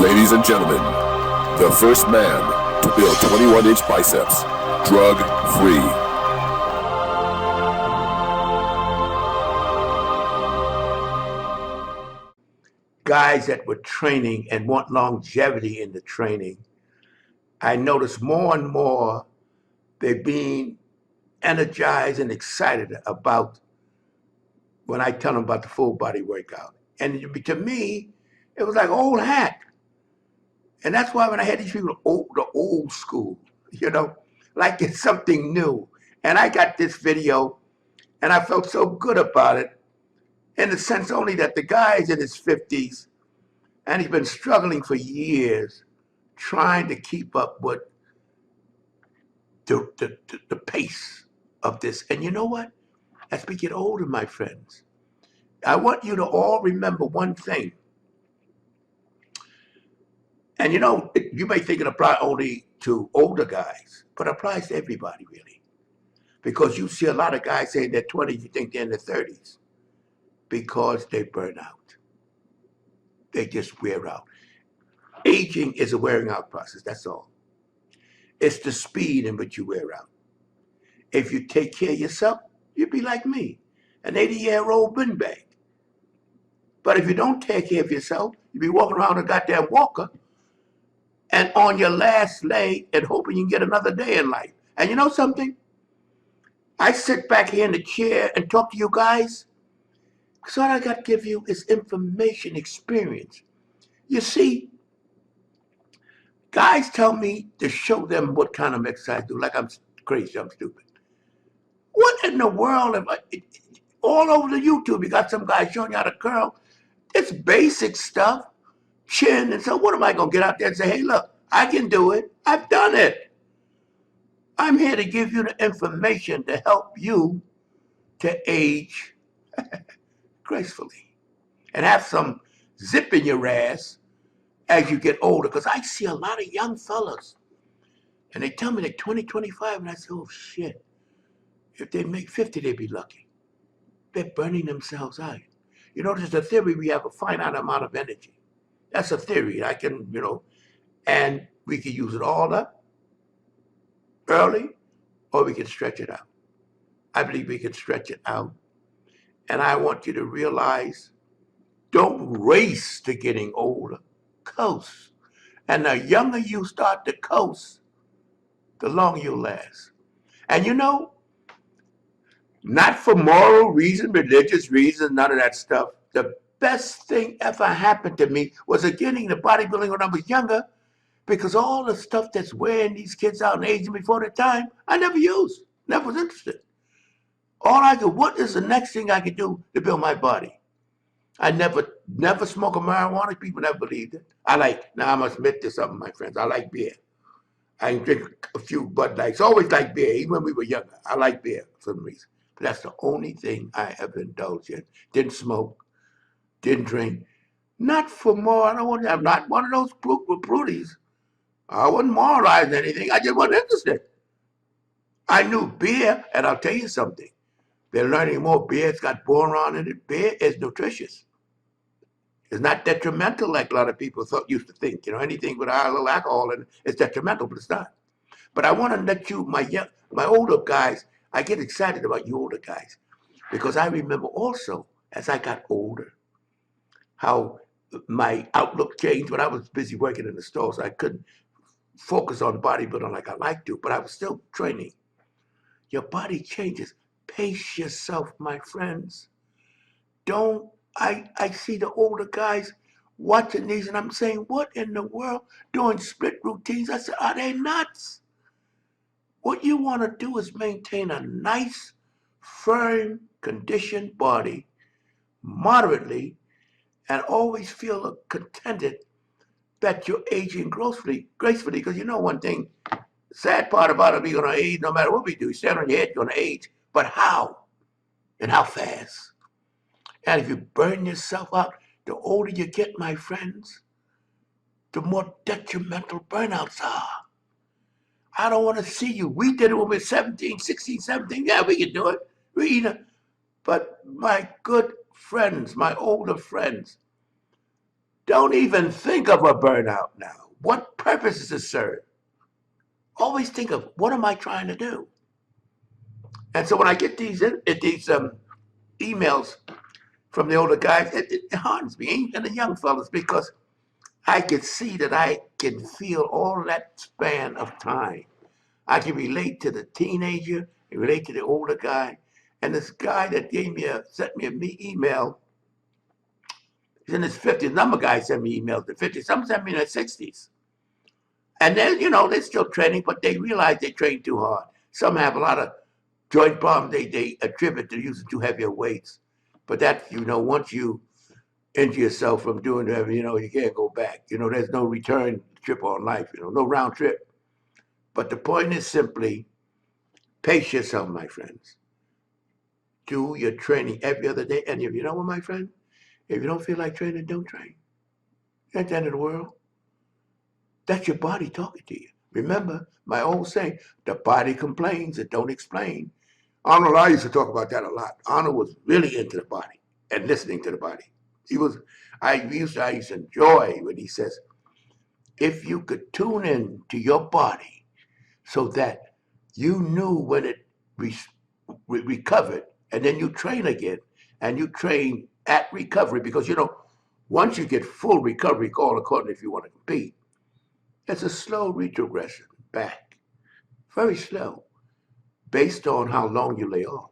Ladies and gentlemen, the first man to build 21-inch biceps, drug-free. Guys that were training and want longevity in the training, I notice more and more they're being energized and excited about when I tell them about the full body workout. And to me, it was like old hat. And that's why when I had these people, the old school, like it's something new. And I got this video and I felt so good about it in the sense only that the guy's in his 50s and he's been struggling for years trying to keep up with the pace of this. And you know what? As we get older, my friends, I want you to all remember one thing. And you may think it applies only to older guys, but it applies to everybody, really. Because you see a lot of guys saying they're 20, you think they're in their 30s, because they burn out. They just wear out. Aging is a wearing out process, that's all. It's the speed in which you wear out. If you take care of yourself, you'd be like me, an 80-year-old windbag. But if you don't take care of yourself, you'd be walking around a goddamn walker and on your last leg and hoping you can get another day in life. And you know something? I sit back here in the chair and talk to you guys because all I got to give you is information, experience. You see, guys tell me to show them what kind of exercise I do, like I'm crazy, I'm stupid. What in the world am I? All over the YouTube, you got some guy showing you how to curl. It's basic stuff, chin, and so what am I going to get out there and say, hey, look, I can do it. I've done it. I'm here to give you the information to help you to age gracefully and have some zip in your ass as you get older. Because I see a lot of young fellas, and they tell me they're 20, 25, and I say, oh, shit. If they make 50, they'd be lucky. They're burning themselves out. There's a theory we have a finite amount of energy. That's a theory. I can, and we can use it all up early, or we can stretch it out. I believe we can stretch it out. And I want you to realize, don't race to getting older. Coast. And the younger you start to coast, the longer you'll last. And not for moral reason, religious reason, none of that stuff. The best thing ever happened to me was getting into bodybuilding when I was younger, because all the stuff that's wearing these kids out and aging before their time, I never used, never was interested. What is the next thing I could do to build my body? I never smoke a marijuana. People never believed it. Now I must admit to something, my friends. I like beer. I can drink a few Bud Lights. Always like beer, even when we were younger. I like beer for some reason. But that's the only thing I ever indulged in. Didn't smoke, didn't drink. Not for more. I'm not one of those prudies. I wasn't moralizing anything. I just wasn't interested. I knew beer, and I'll tell you something. They're learning more. Beer's got boron in it. Beer is nutritious. It's not detrimental like a lot of people used to think. Anything with a little alcohol in it is detrimental, but it's not. But I want to let you, my older guys, I get excited about you older guys because I remember also as I got older how my outlook changed when I was busy working in the store, so I couldn't focus on bodybuilding like I like to, but I was still training. Your body changes. Pace yourself, my friends. I see the older guys watching these and I'm saying, what in the world? Doing split routines. I said, are they nuts? What you want to do is maintain a nice, firm, conditioned body moderately and always feel contented that you're aging gracefully. Because one thing, sad part about it, we're going to age no matter what we do. You stand on your head, you're going to age. But how? And how fast? And if you burn yourself out, the older you get, my friends, the more detrimental burnouts are. I don't want to see you. We did it when we were 17, 16, 17. Yeah, we can do it. But my good friends, my older friends, Don't even think of a burnout now. What purpose does it serve? Always think of, what am I trying to do? And so when I get these emails from the older guys, it hardens me, and the young fellas, because I can see that I can feel all that span of time. I can relate to the teenager, and relate to the older guy. And this guy that sent me an email, he's in his 50s. Number guys send me emails in the 50s. Some send me in their 60s. And then, they're still training, but they realize they train too hard. Some have a lot of joint problems they attribute to using too heavier weights. But that, once you injure yourself from doing that, you can't go back. There's no return trip on life, no round trip. But the point is simply, pace yourself, my friends. Do your training every other day. And if you know what, my friend, if you don't feel like training, don't train. At the end of the world, that's your body talking to you. Remember my old saying, the body complains, it don't explain. Arnold, I used to talk about that a lot. Arnold was really into the body and listening to the body. I used to enjoy when he says, if you could tune in to your body so that you knew when it recovered, and then you train again, and you train at recovery, because once you get full recovery, all according if you want to compete, it's a slow retrogression back, very slow, based on how long you lay off.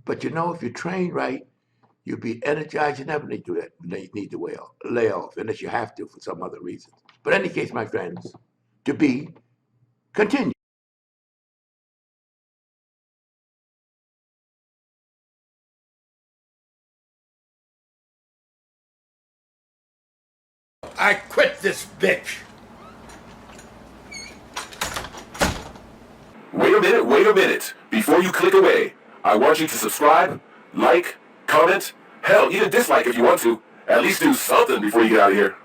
But if you train right, you'll be energized. You never need to lay off unless you have to for some other reason. But in any case, my friends, to be continued. I quit this bitch. Wait a minute. Before you click away, I want you to subscribe, like, comment, hell, even dislike if you want to. At least do something before you get out of here.